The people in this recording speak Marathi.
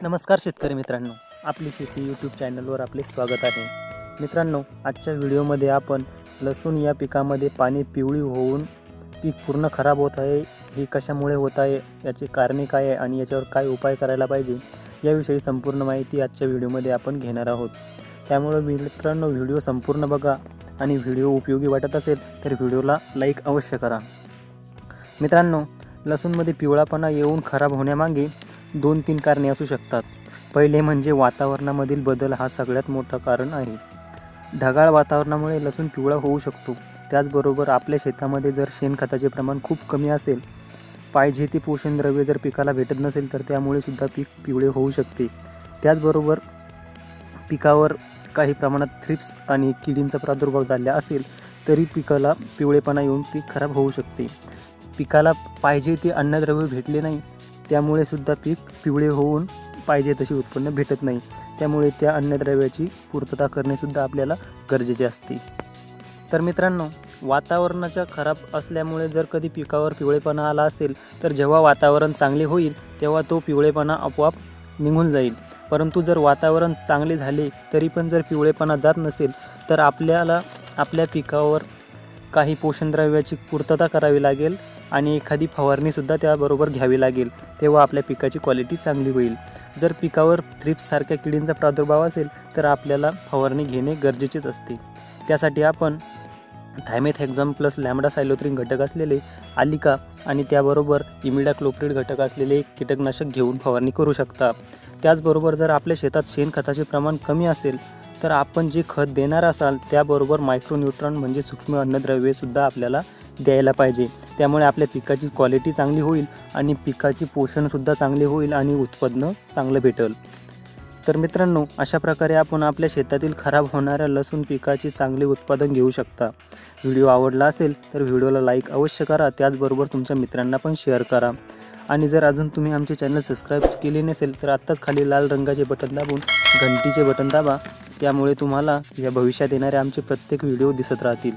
नमस्कार शेतकरी मित्रांनो, आपली शेती यूट्यूब चॅनलवर आपले स्वागत आहे। मित्रांनो, आजच्या व्हिडिओमध्ये आपण लसूण या पिकामध्ये पाणी पिवळी होऊन पीक पूर्ण खराब होत आहे, हे कशामुळे होत आहे, याची कारणे काय आहे आणि याच्यावर काय उपाय करायला पाहिजे याविषयी संपूर्ण माहिती आजच्या व्हिडिओमध्ये आपण घेणार आहोत। त्यामुळे मित्रांनो, व्हिडिओ संपूर्ण बघा आणि व्हिडिओ उपयोगी वाटत असेल तर व्हिडिओला लाईक अवश्य करा। मित्रांनो, लसूणमध्ये पिवळापणा येऊन खराब होण्यामागे 2-3 कारणे असू शकतात। पहिले म्हणजे वातावरणामधील बदल हा सगळ्यात मोठा कारण आहे। ढगाळ वातावरणामुळे लसूण पिवळा होऊ शकतो। त्याचबरोबर आपल्या शेतामध्ये जर शेणखताचे प्रमाण खूप कमी असेल, पाहिजे ती पोषण द्रव्य जर पिकाला भेटत नसेल तर त्यामुळे सुद्धा पीक पिवळे होऊ शकते। त्याचबरोबर पिकावर काही प्रमाणात थ्रिप्स आणि किडींचा प्रादुर्भाव झाला असेल तरी पिकाला पिवळेपणा येऊन पीक खराब होऊ शकते। पिकाला पाहिजे ते अन्नद्रव्य भेटले नाही त्यामुळे सुद्धा पीक पिवळे होऊन पाहिजे तशी उत्पन्न भेटत नाही। त्यामुळे त्या अन्नद्रव्याची पूर्तता करणे सुद्धा आपल्याला गरजेचे असते। तर मित्रांनो, वातावरणाच्या खराब असल्यामुळे जर कधी पिकावर पिवळेपणा आला असेल तर जेव्हा वातावरण चांगले होईल तेव्हा तो पिवळेपणा आपोआप निघून जाईल। परंतु जर वातावरण चांगले झाले तरी पण जर पिवळेपणा जात नसेल तर आपल्याला आपल्या पिकावर काही पोषणद्रव्याची पूर्तता करावी लागेल आणि एखादी फवारणीसुद्धा त्याबरोबर घ्यावी लागेल, तेव्हा आपल्या पिकाची क्वालिटी चांगली होईल। जर पिकावर थ्रिप्ससारख्या किडींचा प्रादुर्भाव असेल तर आपल्याला फवारणी घेणे गरजेचेच असते। त्यासाठी आपण थायमेथॅक्झम प्लस लॅम्बडासायलोथ्रिन घटक असलेले आलिका आणि त्याबरोबर इमिडाक्लोप्रिड घटक असलेले कीटकनाशक घेऊन फवारणी करू शकता। त्याचबरोबर जर आपल्या शेतात शेणखताचे प्रमाण कमी असेल तर आपण जे खत देणार असाल त्याबरोबर मायक्रोन्यूट्रॉन म्हणजे सूक्ष्म अन्नद्रव्ये सुद्धा आपल्याला द्यायला पाहिजे। त्यामुळे आपल्या पिकाची क्वालिटी चांगली होईल आणि पिकाची पोषणसुद्धा चांगले होईल आणि उत्पन्न चांगलं भेटेल। तर मित्रांनो, अशा प्रकारे आपण आपल्या शेतातील खराब होणाऱ्या लसूण पिकाचे चांगले उत्पादन घेऊ शकता। व्हिडिओ आवडला असेल तर व्हिडिओला लाईक अवश्य करा, त्याचबरोबर तुमच्या मित्रांना पण शेअर करा। आणि जर अजून तुम्ही आमचे चॅनल सबस्क्राईब केले नसेल तर आत्ताच खाली लाल रंगाचे बटन दाबून घंटीचे बटन दाबा, त्यामुळे तुम्हाला या भविष्यात येणारे आमचे प्रत्येक व्हिडिओ दिसत राहतील।